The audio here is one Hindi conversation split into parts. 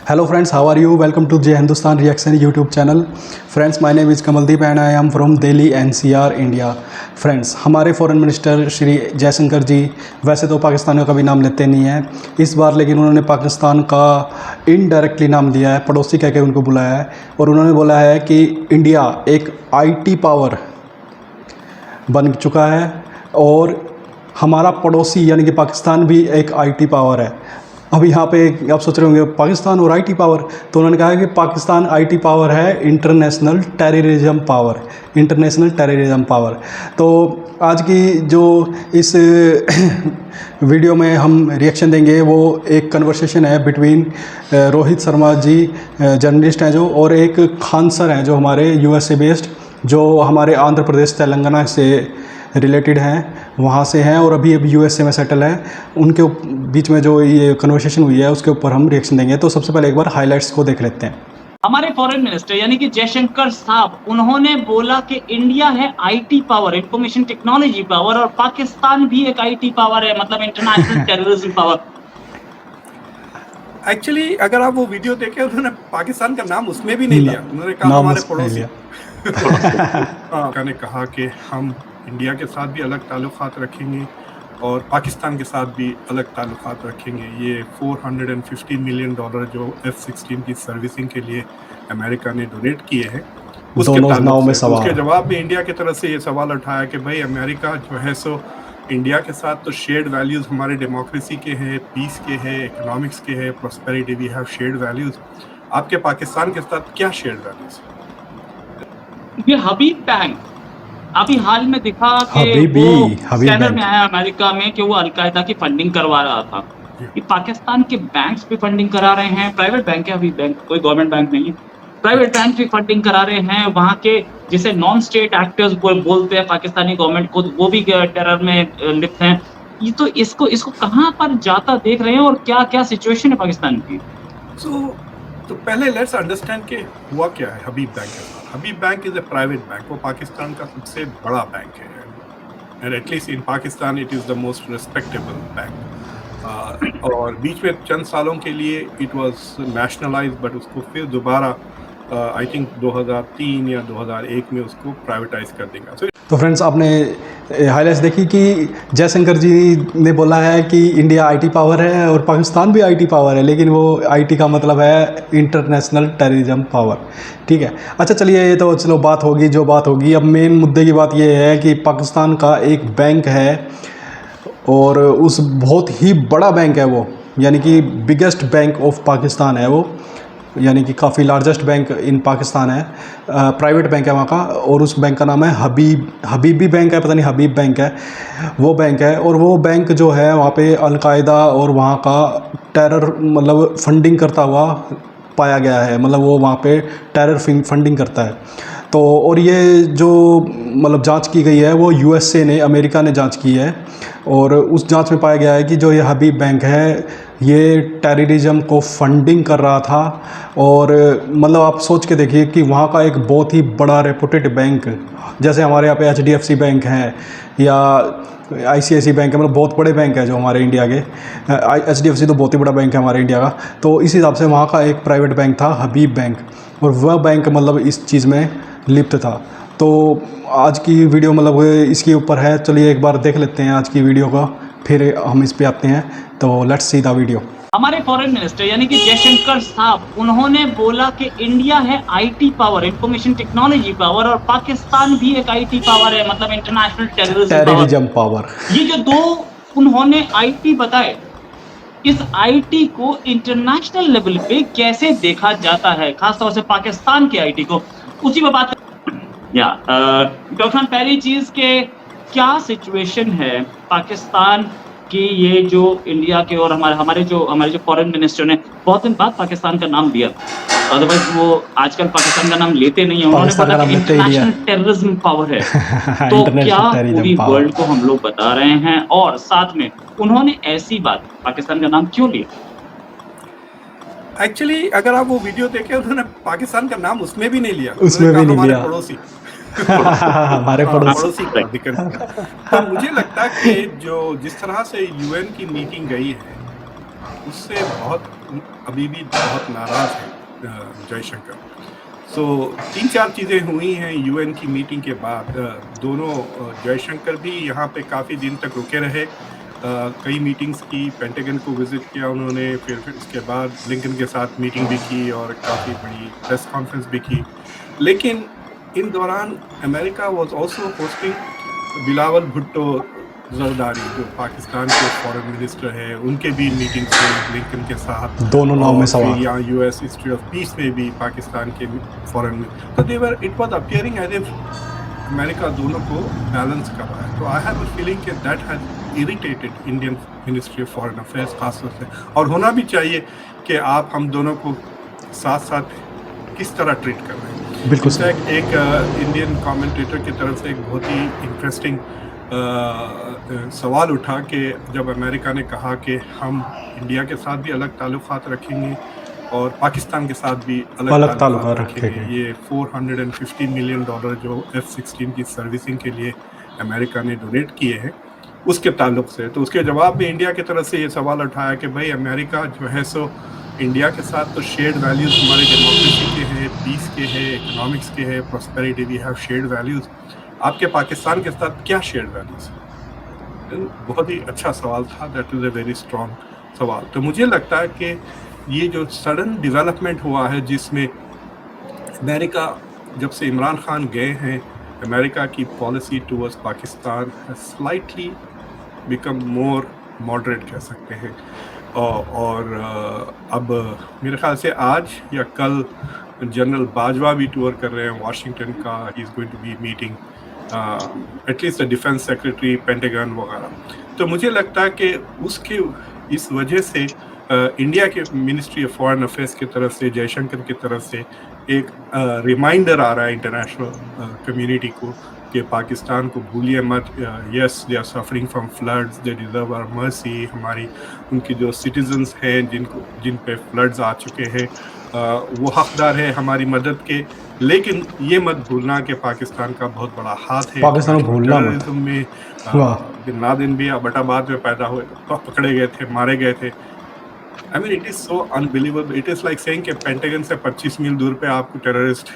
Hello friends, how are you? Welcome to Jai Hindustan Reaction YouTube channel. Friends, my name is Kamaldeep and I am from Delhi NCR, India. Friends, हमारे फॉरेन मिनिस्टर श्री जयशंकर जी वैसे तो पाकिस्तानियों का भी नाम लेते नहीं हैं इस बार, लेकिन उन्होंने पाकिस्तान का इनडायरेक्टली नाम दिया है, पड़ोसी कह के उनको बुलाया है और उन्होंने बोला है कि इंडिया एक आईटी पावर बन चुका है और हमारा पड़ोसी यानी कि पाकिस्तान भी एक आईटी पावर है। अब यहाँ पे आप सोच रहे होंगे पाकिस्तान और आईटी पावर, तो उन्होंने कहा है कि पाकिस्तान आईटी पावर है international terrorism power, international terrorism power. तो आज की जो इस वीडियो में हम रिएक्शन देंगे वो एक कन्वर्सेशन है बिटवीन रोहित शर्मा जी, जर्नलिस्ट हैं जो, और एक खान सर हैं जो हमारे यूएसए बेस्ड, जो हमारे आंध्र प्रदेश तेलंगाना से रिलेटेड हैं, वहाँ से हैं और अभी यूएसए में सेटल हैं। उनके बीच में जो ये कन्वर्सेशन हुई है उसके ऊपर हम रिएक्शन देंगे। तो सबसे पहले एक बार हाइलाइट्स को देख लेते हैं। हमारे फॉरेन मिनिस्टर यानी कि जयशंकर साहब, उन्होंने बोला कि इंडिया है IT power, information technology power, और पाकिस्तान भी एक आईटी पावर है, मतलब इंटरनेशनल टेररिज्म पावर। एक्चुअली अगर आप वो वीडियो देखें, उन्होंने पाकिस्तान का नाम उसमें भी नहीं लिया, उन्होंने कहा हमारे पड़ोसी। ने कहा कि हम इंडिया के साथ भी अलग ताल्लुकात रखेंगे और पाकिस्तान के साथ भी अलग ताल्लुकात रखेंगे। ये $450 मिलियन जो F-16 की सर्विसिंग के लिए अमेरिका ने डोनेट किए हैं, उसके जवाब में इंडिया की तरफ से ये सवाल उठाया कि भाई अमेरिका जो है सो इंडिया के साथ तो शेयर्ड वैल्यूज़ हमारे डेमोक्रेसी के हैं, पीस के हैं, इकोनॉमिक्स के हैं, prosperity, we have shared values. आपके पाकिस्तान के साथ क्या शेयर्ड वैल्यूज़? ये हबीब बैंक अभी हाल में दिखा कि वो स्कैनर में आया अमेरिका में कि वो अलकायदा की फंडिंग करवा रहा था। ये पाकिस्तान के बैंक्स भी फंडिंग करा रहे हैं, प्राइवेट बैंक है, अभी बैंक कोई गवर्नमेंट बैंक नहीं है, प्राइवेट बैंक भी फंडिंग करा रहे हैं। वहाँ के जिसे नॉन स्टेट एक्टर्स बोलते हैं पाकिस्तानी गवर्नमेंट को, वो भी टेरर में लिप्त हैं। ये तो इसको कहाँ पर जाता देख रहे हैं और क्या क्या सिचुएशन है पाकिस्तान की? तो पहले लेट्स अंडरस्टैंड कि हुआ क्या है हबीब बैंक के साथ। Habib bank is a private bank, वो पाकिस्तान का सबसे बड़ा बैंक है and at least in Pakistan it is the most respectable bank. और बीच में चंद सालों के लिए इट वाज नेशनलाइज, बट उसको फिर दोबारा आई थिंक 2003 या 2001 में उसको प्राइवेटाइज कर देगा। तो फ्रेंड्स, आपने हाइलाइट्स देखी कि जयशंकर जी ने बोला है कि इंडिया आईटी पावर है और पाकिस्तान भी आईटी पावर है, लेकिन वो आईटी का मतलब है इंटरनेशनल टेररिज्म पावर। ठीक है, अच्छा चलिए, ये तो चलो बात होगी जो बात होगी। अब मेन मुद्दे की बात ये है कि पाकिस्तान का एक बैंक है और उस बहुत ही बड़ा बैंक है वो, यानी कि बिगेस्ट बैंक ऑफ पाकिस्तान है वो, यानी कि काफ़ी लार्जेस्ट बैंक इन पाकिस्तान है, प्राइवेट बैंक है वहाँ का, और उस बैंक का नाम है हबीबी बैंक है, पता नहीं हबीब बैंक है, वो बैंक है। और वो बैंक जो है वहाँ पे अलकायदा और वहाँ का टेरर मतलब फंडिंग करता हुआ पाया गया है, मतलब वो वहाँ पे टेरर फंडिंग करता है। तो और ये जो मतलब जांच की गई है वो यूएसए ने, अमेरिका ने जांच की है और उस जांच में पाया गया है कि जो ये हबीब बैंक है ये टेररिज्म को फंडिंग कर रहा था। और मतलब आप सोच के देखिए कि वहाँ का एक बहुत ही बड़ा रेपुटेड बैंक, जैसे हमारे यहाँ पे HDFC बैंक है या ICICI बैंक है, मतलब बहुत बड़े बैंक है जो हमारे इंडिया के। HDFC तो बहुत ही बड़ा बैंक है हमारे इंडिया का। तो इस हिसाब से वहाँ का एक प्राइवेट बैंक था हबीब बैंक, और वह बैंक मतलब इस चीज़ में लिप्त था। तो आज की वीडियो मतलब इसके ऊपर है। चलिए एक बार देख लेते हैं आज की वीडियो का, फिर हम इस पे आते हैं। तो लेट्स सी द वीडियो। हमारे फॉरेन मिनिस्टर यानी कि जयशंकर साहब, उन्होंने बोला कि इंडिया है IT power, information technology power, और पाकिस्तान भी एक आईटी पावर है, मतलब इंटरनेशनल टेररिज्म पावर। ये जो दो उन्होंने आईटी बताए, इस आईटी को इंटरनेशनल लेवल पे कैसे देखा जाता है, खासतौर से पाकिस्तान के आईटी को, उसी में बात डॉक्टर, पहली चीज के क्या सिचुएशन है पाकिस्तान की, ये जो इंडिया के और हमारे जो फॉरेन मिनिस्टर ने बहुत दिन बाद पाकिस्तान का नाम लिया, अदरवाइज वो आजकल पाकिस्तान का नाम लेते नहीं है। उन्होंने बोला कि इंटरनेशनल टेररिज्म पावर है। तो क्या पूरी वर्ल्ड को हम लोग बता रहे हैं, और साथ में उन्होंने ऐसी बात पाकिस्तान का नाम क्यों लिया? एक्चुअली अगर आप वो वीडियो देखें, उन्होंने पाकिस्तान का नाम उसमें भी नहीं लिया, उसमें भी नहीं लिया, पड़ोसी हमारे पड़ोसी का जिक्र किया। तो मुझे लगता है कि जो जिस तरह से UN की मीटिंग गई है उससे बहुत अभी भी बहुत नाराज़ है जयशंकर। सो 3-4 चीज़ें हुई हैं यूएन की मीटिंग के बाद। दोनों जयशंकर भी यहाँ पे काफ़ी दिन तक रुके रहे। कई मीटिंग्स की, पेंटागन को विज़िट किया उन्होंने, फिर उसके बाद ब्लिंकन के साथ मीटिंग भी की और काफ़ी बड़ी प्रेस कॉन्फ्रेंस भी की। लेकिन इन दौरान America was also hosting Bilawal Bhutto Zardari, जो पाकिस्तान के फॉरेन मिनिस्टर हैं, उनके भी मीटिंग्स हुई ब्लिंकन के साथ। दोनों नाव में और सवार। फिर यहाँ यूएस हिस्ट्री ऑफ पीस में भी पाकिस्तान के फॉरेन, तो they were, it was appearing as if America दोनों को बैलेंस कर रहा है। तो आई हैव अ फीलिंग कि that has irritated Indian ministry of foreign affairs खासतौर से, और होना भी चाहिए कि आप हम दोनों को साथ साथ किस तरह ट्रीट कर रहे हैं। बिल्कुल सही। एक इंडियन कमेंटेटर की तरफ से एक बहुत ही इंटरेस्टिंग सवाल उठा कि जब अमेरिका ने कहा कि हम इंडिया के साथ भी अलग ताल्लुकात रखेंगे और पाकिस्तान के साथ भी अलग ताल्लुकात रखेंगे। ये $450 मिलियन जो F-16 की सर्विसिंग के लिए अमेरिका ने डोनेट किए हैं, उसके ताल्लुक से। तो उसके जवाब में इंडिया की तरफ से ये सवाल उठाया कि भाई अमेरिका जो है सो इंडिया के साथ तो शेयर्ड वैल्यूज़ हमारे डेमोक्रेसी के हैं, पीस के हैं, इकोनॉमिक्स के हैं, prosperity, we have shared values. आपके पाकिस्तान के साथ क्या शेयर्ड वैल्यूज़? बहुत ही अच्छा सवाल था, that is a very strong सवाल। तो मुझे लगता है कि ये जो सडन डेवलपमेंट हुआ है जिसमें अमेरिका, जब से इमरान खान गए हैं, अमेरिका की policy towards Pakistan slightly become more moderate कह सकते हैं। और अब मेरे ख्याल से आज या कल जनरल बाजवा भी टूर कर रहे हैं वाशिंगटन का, he is going to be meeting at least the defence secretary, Pentagon वगैरह। तो मुझे लगता है कि उसके इस वजह से इंडिया के मिनिस्ट्री ऑफ फॉरेन अफेयर्स की तरफ से, जयशंकर की तरफ से एक रिमाइंडर आ रहा है इंटरनेशनल कम्युनिटी को कि पाकिस्तान को भूलिए मत। Yes, they are suffering from floods, they deserve our mercy. हमारी उनके जो सिटीजन्स हैं जिन पे फ्लड्स आ चुके हैं, वो हकदार है हमारी मदद के। लेकिन ये मत भूलना कि पाकिस्तान का बहुत बड़ा हाथ है पाकिस्तान को भूलना मत। टेररिज्म में। बिन लादेन भी अब्बाटाबाद में पैदा हुए, पकड़े गए थे, मारे गए थे। I mean, it is so unbelievable. It is like saying कि पेंटागन से 25 मील दूर पे आपको टेररिस्ट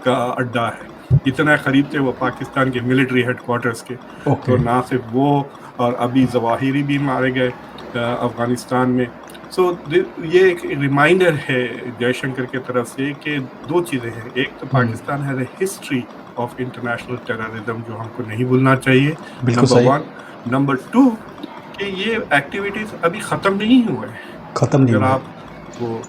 का अड्डा है। इतना करीब थे वो पाकिस्तान के मिलिट्री हेडक्वार्टर्स के। तो ना सिर्फ वो, और अभी जवाहिरी भी मारे गए अफगानिस्तान में। सो ये एक रिमाइंडर है जयशंकर की तरफ से कि दो चीज़ें हैं। एक तो Pakistan has a history of international terrorism जो हमको नहीं भूलना चाहिए, नंबर 1। नंबर 2 कि ये एक्टिविटीज़ अभी ख़त्म नहीं हुए हैं। अगर आप वो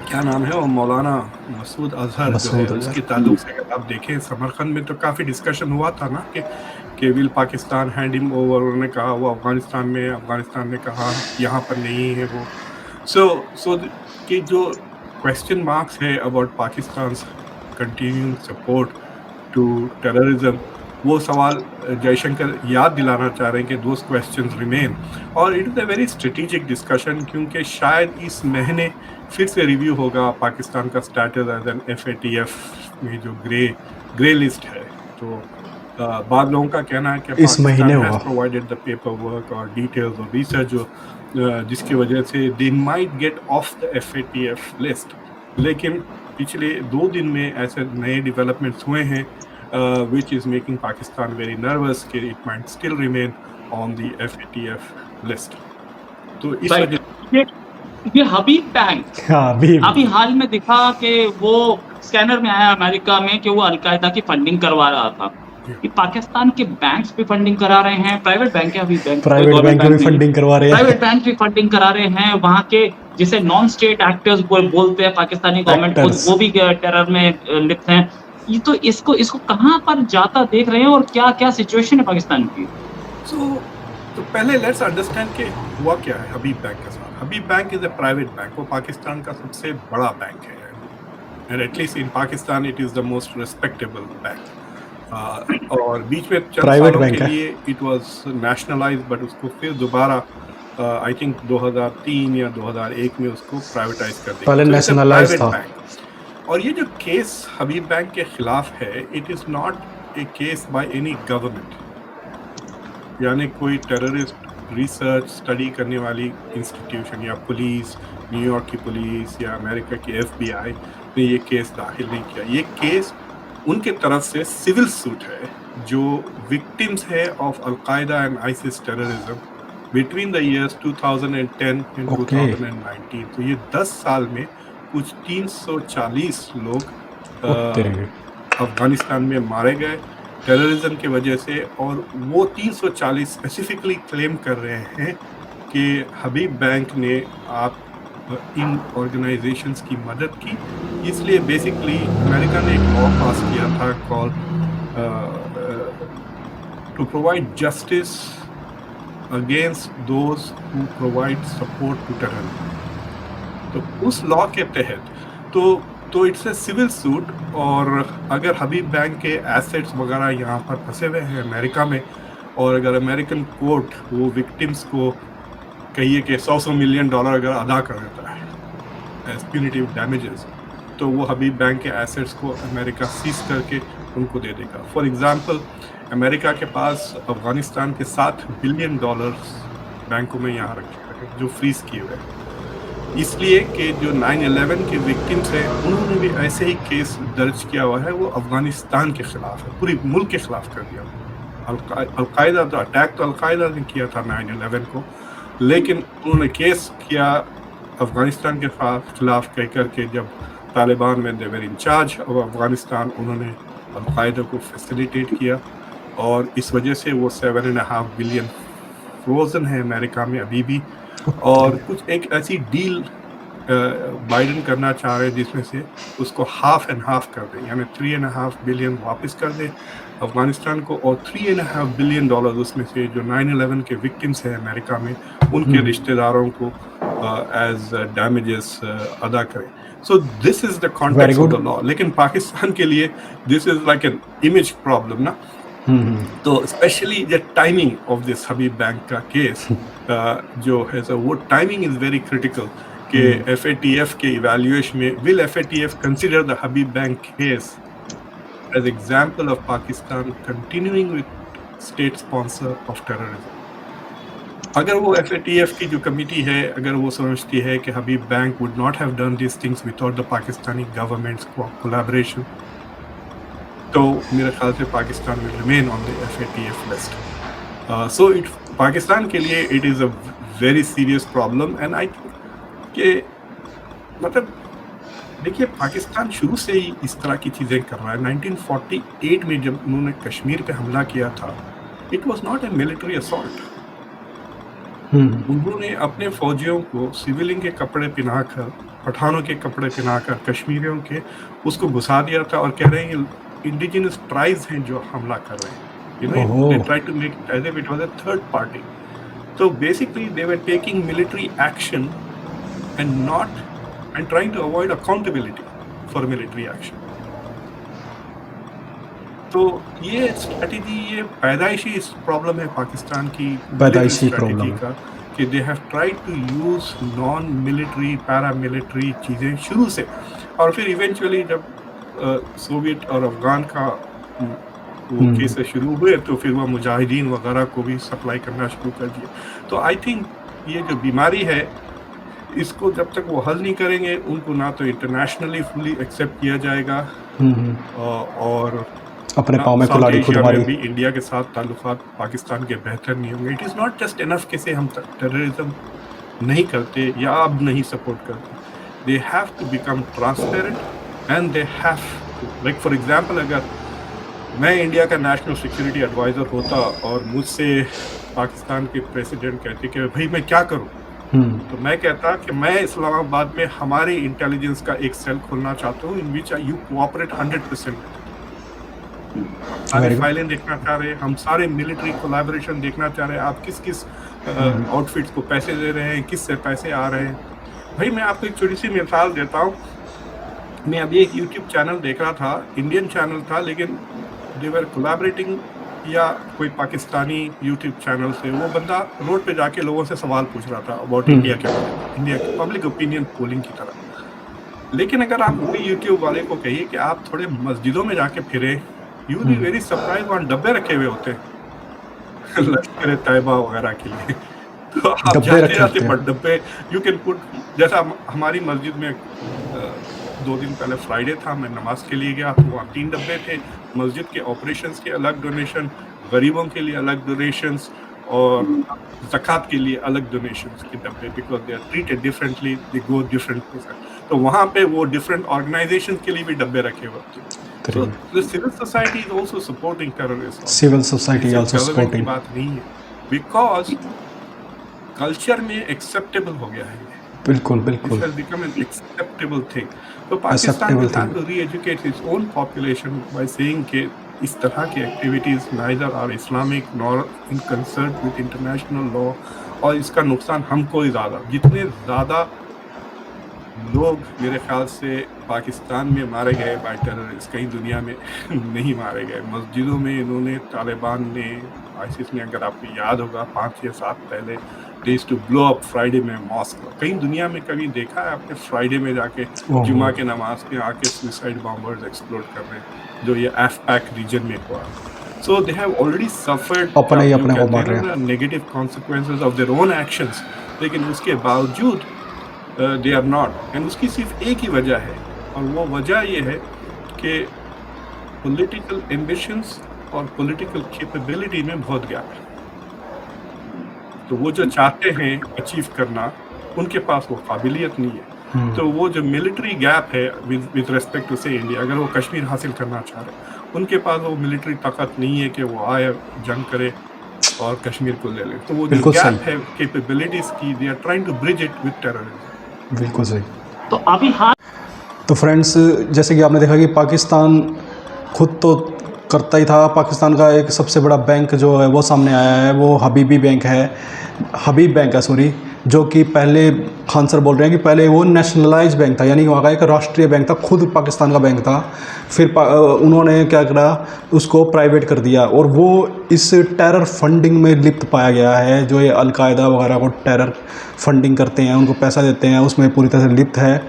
क्या नाम है वो मौलाना मसूद अजहर जो है, उसके ताल्लुक से अगर आप देखें, समरकंद में तो काफ़ी डिस्कशन हुआ था ना कि will Pakistan hand him over. उन्होंने कहा वो अफगानिस्तान ने कहा यहाँ पर नहीं है वो। सो कि जो क्वेश्चन मार्क्स है about Pakistan continuing support to terrorism, वो सवाल जयशंकर याद दिलाना चाह रहे हैं कि दोज क्वेश्चंस रिमेन। और it is a very strategic discussion, क्योंकि शायद इस महीने फिर से रिव्यू होगा पाकिस्तान का स्टेटस एज एन FATF में जो ग्रे लिस्ट है। तो बाद लोगों का कहना है कि इस महीने होगा प्रोवाइडेड द पेपर वर्क और डिटेल्स और रिसर्च जिसकी वजह से they might get of the FATF list. लेकिन पिछले 2 दिन में ऐसे नए डेवलपमेंट्स हुए हैं which is making Pakistan very nervous कि it might still remain on the FATF list. तो इस वजह ये हबीब बैंक अभी हाल में दिखा कि वो स्कैनर में आया अमेरिका में कि वो अलकायदा की फंडिंग करवा रहा था। कि पाकिस्तान के बैंक्स भी फंडिंग करा रहे हैं, प्राइवेट बैंक है, अभी प्राइवेट बैंक भी फंडिंग करवा रहे हैं, प्राइवेट बैंक भी फंडिंग करा रहे हैं। वहाँ के जिसे नॉन स्टेट एक्टर्स बोलते हैं पाकिस्तानी गवर्नमेंट, वो भी टेरर में लिप्त हैं। ये तो इसको कहाँ पर जाता देख रहे हैं और क्या सिचुएशन है पाकिस्तान की? तो पहले लेट्स अंडरस्टैंड कि हुआ क्या है हबीब बैंक के साथ। Habib bank is a private bank, वो पाकिस्तान का सबसे बड़ा बैंक है, and at least in Pakistan it is the most respectable bank. और बीच में चंद सालों के लिए इट वाज नेशनलाइज्ड, बट उसको फिर दोबारा आई थिंक 2003 या 2001 में उसको प्राइवेटाइज कर दिया। पहले नेशनलाइज्ड था। और ये जो केस हबीब बैंक के खिलाफ है, it is not a case by any government, यानी कोई टेररिस्ट रिसर्च स्टडी करने वाली इंस्टीट्यूशन या पुलिस, न्यूयॉर्क की पुलिस या अमेरिका की FBI ने ये केस दाखिल नहीं किया। ये केस उनके तरफ से सिविल सूट है जो विक्टिम्स है of al-Qaeda and ISIS terrorism between the years 2010 and okay 2019। तो ये 10 साल में कुछ 340 लोग तेरे अफगानिस्तान में मारे गए टेररिज्म की वजह से, और वो 340 स्पेसिफिकली क्लेम कर रहे हैं कि हबीब बैंक ने आप इन ऑर्गेनाइजेशंस की मदद की। इसलिए बेसिकली अमेरिका ने एक लॉ पास किया था call to provide justice against those who provide support to terrorism. तो उस लॉ के तहत तो इट्स ए सिविल सूट, और अगर हबीब बैंक के एसेट्स वगैरह यहाँ पर फंसे हुए हैं अमेरिका में, और अगर अमेरिकन कोर्ट वो विक्टिम्स को कहिए कि $100 मिलियन अगर अदा कर देता है एज प्यूनिटिव डैमेजेस, तो वो हबीब बैंक के एसेट्स को अमेरिका सीज करके उनको दे देगा। फॉर एग्जांपल, अमेरिका के पास अफगानिस्तान के $7 बिलियन बैंकों में यहाँ रखे हैं जो फ्रीज किए हुए हैं, इसलिए कि जो 9/11 के विक्टिम्स हैं उन्होंने भी ऐसे ही केस दर्ज किया हुआ है। वो अफगानिस्तान के खिलाफ है, पूरे मुल्क के खिलाफ कर दिया। अल-कायदा तो अटैक तो अल-कायदा ने किया था 9/11 को, लेकिन उन्होंने केस किया अफगानिस्तान के खिलाफ कह करके जब तालिबान में देवर इंचार्ज ऑफ अफगानिस्तान, उन्होंने अल-कायदा को फैसिलिटेट किया, और इस वजह से वो 7.5 बिलियन फ्रोजन है अमेरिका में अभी भी। और कुछ एक ऐसी डील बाइडेन करना चाह रहे हैं जिसमें से उसको हाफ एंड हाफ कर दें, यानी 3.5 बिलियन वापस कर दें अफगानिस्तान को, और $3.5 बिलियन उसमें से जो 9/11 के विक्टिम्स हैं अमेरिका में उनके रिश्तेदारों को एज डैमेजेस अदा करें। So this is the context of the law. लेकिन पाकिस्तान के लिए this is like an image problem ना। तो specially the timing of this Habib bank का केस जो है, वो टाइमिंग इज वेरी क्रिटिकल कि FATF के इवैल्यूएशन में will FATF consider the Habib bank case as example of Pakistan continuing with state sponsor of terrorism. अगर वो FATF की जो कमिटी है, अगर वो समझती है कि Habib bank would not have done this things without the Pakistani government's collaboration, तो मेरे ख्याल से Pakistan will remain on the FATF list. So Pakistan के लिए it is a very serious problem, and I think कि मतलब देखिए पाकिस्तान शुरू से ही इस तरह की चीज़ें कर रहा है। 1948 में जब उन्होंने कश्मीर पे हमला किया था, it was not a military assault. उन्होंने अपने फौजियों को सिविलियन के कपड़े पहनाकर, पठानों के कपड़े पहनाकर कश्मीरियों के उसको घुसा दिया था, और कह रहे हैं इंडिजिनस ट्राइब्स हैं जो हमला कर रहे हैं। You know, they tried to make it as if it was a third party. So basically, they were taking military action and trying to avoid accountability for military action. तो ये स्ट्रेटजी, ये पैदाइशी प्रॉब्लम है पाकिस्तान की, पैदाइशी प्रॉब्लम का, कि they have tried to use non military paramilitary चीज़ें शुरू से, और फिर इवेंचुअली जब सोवियत और अफगान का वो केसेस शुरू हुए तो फिर वह मुजाहिदीन वगैरह को भी सप्लाई करना शुरू कर दिया। तो आई थिंक ये जो बीमारी है, इसको जब तक वो हल नहीं करेंगे, उनको ना तो इंटरनेशनली फुली एक्सेप्ट किया जाएगा, और अपने पाँव में कुल्हाड़ी खुद मारी। भी इंडिया के साथ ताल्लुकात पाकिस्तान के बेहतर नहीं होंगे। It is not just enough कि से हम टेररिज्म नहीं करते या अब नहीं सपोर्ट करते, they have to become transparent and they have like for example, अगर मैं इंडिया का नेशनल सिक्योरिटी एडवाइज़र होता और मुझसे पाकिस्तान के प्रेसिडेंट कहते कि भाई मैं क्या करूं, तो मैं कहता कि मैं इस्लामाबाद में हमारे इंटेलिजेंस का एक सेल खोलना चाहता हूं इन विच यू कोऑपरेट 100%। सारे फाइलें देखना चाह रहे हैं, हम सारे मिलिट्री कोलैबोरेशन देखना चाह रहे हैं, आप किस किस आउटफिट्स को पैसे दे रहे हैं, किस से पैसे आ रहे हैं। भाई मैं आपको एक छोटी सी मिसाल देता हूँ। मैं अभी एक यूट्यूब चैनल देख रहा था, इंडियन चैनल था, लेकिन दे वर कोलैबोरेटिंग या कोई पाकिस्तानी यूट्यूब चैनल से। वो बंदा रोड पे जाके लोगों से सवाल पूछ रहा था अबाउट इंडिया के बारे में, इंडिया की पब्लिक ओपिनियन पोलिंग की तरह। लेकिन अगर आप कोई यूट्यूब वाले को कहिए कि आप थोड़े मस्जिदों में जाके फिरे, you will be very surprise, वहाँ डब्बे रखे हुए होते हैं लश्कर तैयबा वगैरह के लिए। तो आप डब्बे जाते रखे जाते होते हैं। पर डब्बे यू कैन पुट, जैसा हमारी मस्जिद में 2 दिन पहले फ्राइडे था, मैं नमाज के लिए गया तो वहाँ 3 डब्बे थे, मस्जिद के ऑपरेशंस के अलग डोनेशन, गरीबों के लिए अलग डोनेशंस और ज़कात के लिए अलग डोनेशंस के डब्बे, because they are treated differently, they go different process. तो वहाँ पे वो डिफरेंट ऑर्गेनाइजेशंस के लिए भी डब्बे रखे हुए थे। So the civil society is also supporting terrorism. Civil society सिर्फ आल्सो गवर्नमेंट की सपोर्टिंग। बात नहीं है, बिकॉज़ कल्चर में एक्सेप्टेबल हो गया है। बिल्कुल This बिल्कुल has become an acceptable thing. So Pakistan acceptable will have thing. to re-educate its own population by saying कि इस तरह की activities neither are Islamic nor in concert with international law, और इसका नुकसान हमको ही ज़्यादा, जितने ज़्यादा लोग मेरे ख्याल से पाकिस्तान में मारे गए बाय टेररिस्ट कहीं दुनिया में नहीं मारे गए। मस्जिदों में इन्होंने, तालिबान ने, आईसिस ने, अगर आपको याद होगा 5 या 7 पहले they used to blow up Friday में मॉस्क। कहीं दुनिया में कभी देखा है आपने फ्राइडे में जाके जुमा के नमाज में आके सुसाइड बॉम्बर्स एक्सप्लोड कर रहे हैं, जो ये एफपैक रीजन में हुआ। सो दे हैव ऑलरेडी सफर्ड अपने ही अपने को मार रहे हैं। Negative consequences of their own actions, लेकिन उसके बावजूद दे आर नॉट। एंड उसकी सिर्फ एक ही वजह है, और वो वजह ये है कि पॉलिटिकल एम्बिशंस और पॉलिटिकल कैपेबिलिटी में बहुत गैप है। तो वो जो चाहते हैं अचीव करना, उनके पास वो काबिलियत नहीं है। तो वो जो मिलिट्री गैप है विद रिस्पेक्ट टू से इंडिया, अगर वो कश्मीर हासिल करना चाह रहे हैं, उनके पास वो मिलिट्री ताकत नहीं है कि वो आए, जंग करे और कश्मीर को ले ले। तो वो जो गैप है कैपेबिलिटीज की, they are trying to bridge it with terrorism. बिल्कुल सही। तो अभी हाल तो फ्रेंड्स, जैसे कि आपने देखा कि पाकिस्तान खुद तो करता ही था। पाकिस्तान का एक सबसे बड़ा बैंक जो है वो सामने आया है, वो हबीब बैंक है सॉरी, जो कि पहले खान सर बोल रहे हैं कि पहले वो नेशनलाइज बैंक था, यानी वहाँ का एक राष्ट्रीय बैंक था, खुद पाकिस्तान का बैंक था। फिर उन्होंने क्या करा, उसको प्राइवेट कर दिया, और वो इस टेरर फंडिंग में लिप्त पाया गया है। जो ये अलकायदा वगैरह को टेरर फंडिंग करते हैं, उनको पैसा देते हैं, उसमें पूरी तरह से लिप्त है।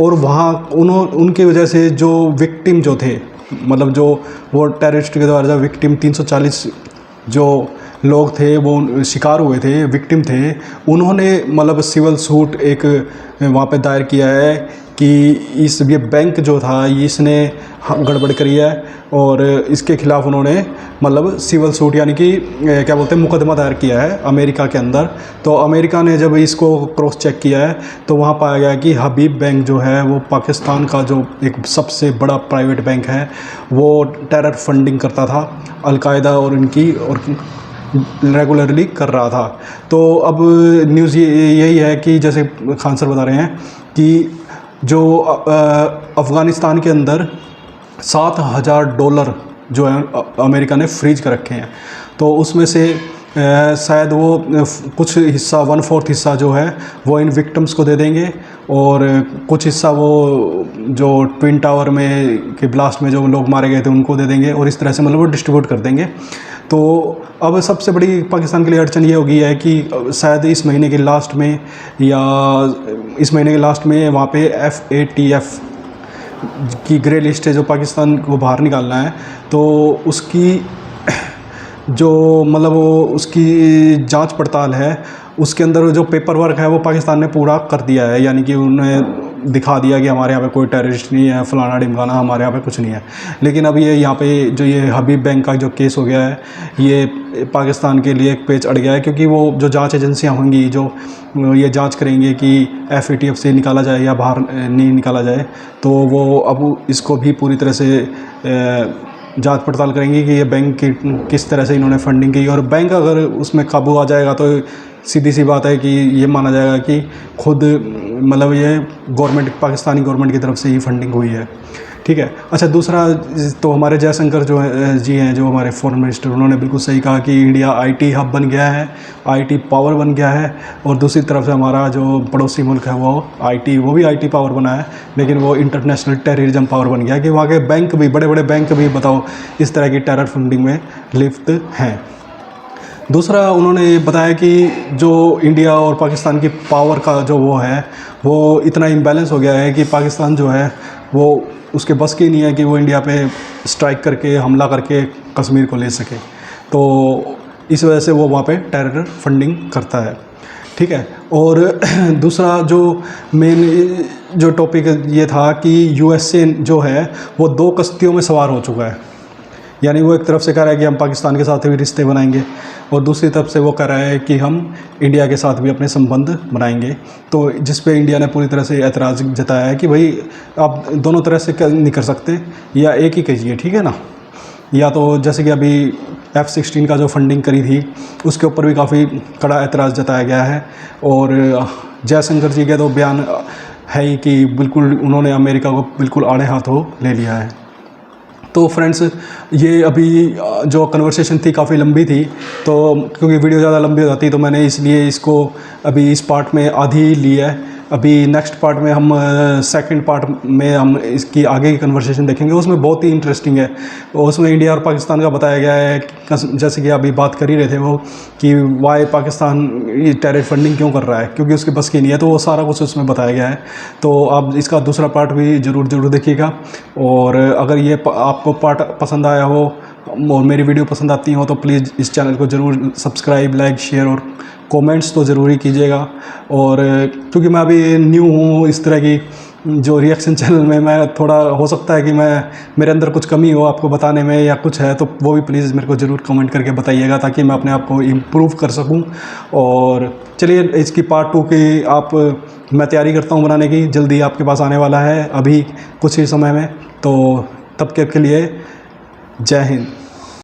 और वहाँ उनकी वजह से जो विक्टिम जो थे, मतलब जो वो टेररिस्ट के द्वारा जो विक्टिम 340 जो लोग थे वो शिकार हुए थे, विक्टिम थे, उन्होंने मतलब सिविल सूट एक वहाँ पे दायर किया है कि ये बैंक जो था इसने गड़बड़ करी है, और इसके ख़िलाफ़ उन्होंने मतलब सिविल सूट यानी कि क्या बोलते हैं मुकदमा दायर किया है अमेरिका के अंदर। तो अमेरिका ने जब इसको क्रॉस चेक किया है तो वहाँ पाया गया कि हबीब बैंक जो है वो पाकिस्तान का जो एक सबसे बड़ा प्राइवेट बैंक है, वो टेरर फंडिंग करता था अलकायदा और इनकी, और रेगुलरली कर रहा था। तो अब न्यूज़ यही है कि जैसे खान सर बता रहे हैं कि जो अफ़गानिस्तान के अंदर $7,000 जो है अमेरिका ने फ्रीज कर रखे हैं, तो उसमें से शायद वो कुछ हिस्सा 1/4 हिस्सा जो है वो इन विक्टिम्स को दे देंगे, और कुछ हिस्सा वो जो ट्विन टावर में के ब्लास्ट में जो लोग मारे गए थे उनको दे देंगे, और इस तरह से मतलब वो डिस्ट्रीब्यूट कर देंगे। तो अब सबसे बड़ी पाकिस्तान के लिए अड़चन ये हो गई है कि शायद इस महीने के लास्ट में या इस महीने के लास्ट में वहाँ पे FATF की ग्रे लिस्ट है जो पाकिस्तान को बाहर निकालना है, तो उसकी जो मतलब वो उसकी जांच पड़ताल है, उसके अंदर जो पेपर वर्क है वो पाकिस्तान ने पूरा कर दिया है, यानी कि उन्हें दिखा दिया कि हमारे यहाँ पे कोई टेररिस्ट नहीं है, फलाना ढिमकाना, हमारे यहाँ पे कुछ नहीं है। लेकिन अब ये यहाँ पे जो ये हबीब बैंक का जो केस हो गया है, ये पाकिस्तान के लिए एक पेच अड़ गया है, क्योंकि वो जो जांच एजेंसियाँ होंगी जो ये जांच करेंगे कि FATF से निकाला जाए या बाहर नहीं निकाला जाए, तो वो अब इसको भी पूरी तरह से जांच पड़ताल करेंगे कि ये बैंक की किस तरह से इन्होंने फंडिंग की, और बैंक अगर उसमें काबू आ जाएगा तो सीधी सी बात है कि ये माना जाएगा कि खुद मतलब ये गवर्नमेंट, पाकिस्तानी गवर्नमेंट की तरफ से ही फंडिंग हुई है। ठीक है। अच्छा, दूसरा तो हमारे जयशंकर जो जी हैं, जो हमारे फॉरेन मिनिस्टर, उन्होंने बिल्कुल सही कहा कि इंडिया IT हब बन गया है, IT पावर बन गया है, और दूसरी तरफ से हमारा जो पड़ोसी मुल्क है वो भी IT पावर बना है, लेकिन वो इंटरनेशनल टेररिज्म पावर बन गया है कि वहाँ के बैंक भी, बड़े बड़े बैंक भी बताओ इस तरह की टेरर फंडिंग में लिप्त हैं। दूसरा उन्होंने बताया कि जो इंडिया और पाकिस्तान की पावर का जो वो है, वो इतना इम्बैलेंस हो गया है कि पाकिस्तान जो है वो उसके बस की नहीं है कि वो इंडिया पे स्ट्राइक करके, हमला करके कश्मीर को ले सके। तो इस वजह से वो वहाँ पे टेरर फंडिंग करता है। ठीक है। और दूसरा जो मेन जो टॉपिक ये था कि यूएसए जो है वो 2 कश्तियों में सवार हो चुका है। यानी वो एक तरफ से कह रहा है कि हम पाकिस्तान के साथ भी रिश्ते बनाएंगे और दूसरी तरफ से वो कह रहा है कि हम इंडिया के साथ भी अपने संबंध बनाएंगे। तो जिस पे इंडिया ने पूरी तरह से एतराज़ जताया है कि भाई आप दोनों तरह से नहीं कर सकते, या एक ही कीजिए, ठीक है ना। या तो जैसे कि अभी F-16 का जो फंडिंग करी थी उसके ऊपर भी काफ़ी कड़ा एतराज़ जताया गया है। और जयशंकर जी के तो बयान है ही कि बिल्कुल उन्होंने अमेरिका को बिल्कुल आड़े हाथों ले लिया है। तो फ्रेंड्स, ये अभी जो कन्वर्सेशन थी काफ़ी लंबी थी, तो क्योंकि वीडियो ज़्यादा लंबी हो जाती तो मैंने इसलिए इसको अभी इस पार्ट में आधी ही ली है। अभी नेक्स्ट पार्ट में हम सेकंड पार्ट में हम इसकी आगे की कन्वर्सेशन देखेंगे, उसमें बहुत ही इंटरेस्टिंग है। उसमें इंडिया और पाकिस्तान का बताया गया है, जैसे कि अभी बात कर ही रहे थे वो, कि वाई पाकिस्तान ये टेरर फंडिंग क्यों कर रहा है, क्योंकि उसके बस की नहीं है। तो वो सारा कुछ उसमें बताया गया है। तो आप इसका दूसरा पार्ट भी ज़रूर देखिएगा। और अगर ये आपको पार्ट पसंद आया हो और मेरी वीडियो पसंद आती हो तो प्लीज़ इस चैनल को ज़रूर सब्सक्राइब, लाइक, शेयर और कमेंट्स तो ज़रूरी कीजिएगा। और क्योंकि मैं अभी न्यू हूँ इस तरह की जो रिएक्शन चैनल में, मैं थोड़ा हो सकता है कि मेरे अंदर कुछ कमी हो आपको बताने में या कुछ है, तो वो भी प्लीज़ मेरे को ज़रूर कमेंट करके बताइएगा ताकि मैं अपने आप को इम्प्रूव कर सकूँ। और चलिए इसकी पार्ट 2 की मैं तैयारी करता हूँ बनाने की, जल्दी आपके पास आने वाला है अभी कुछ ही समय में। तो तब के लिए जय हिंद।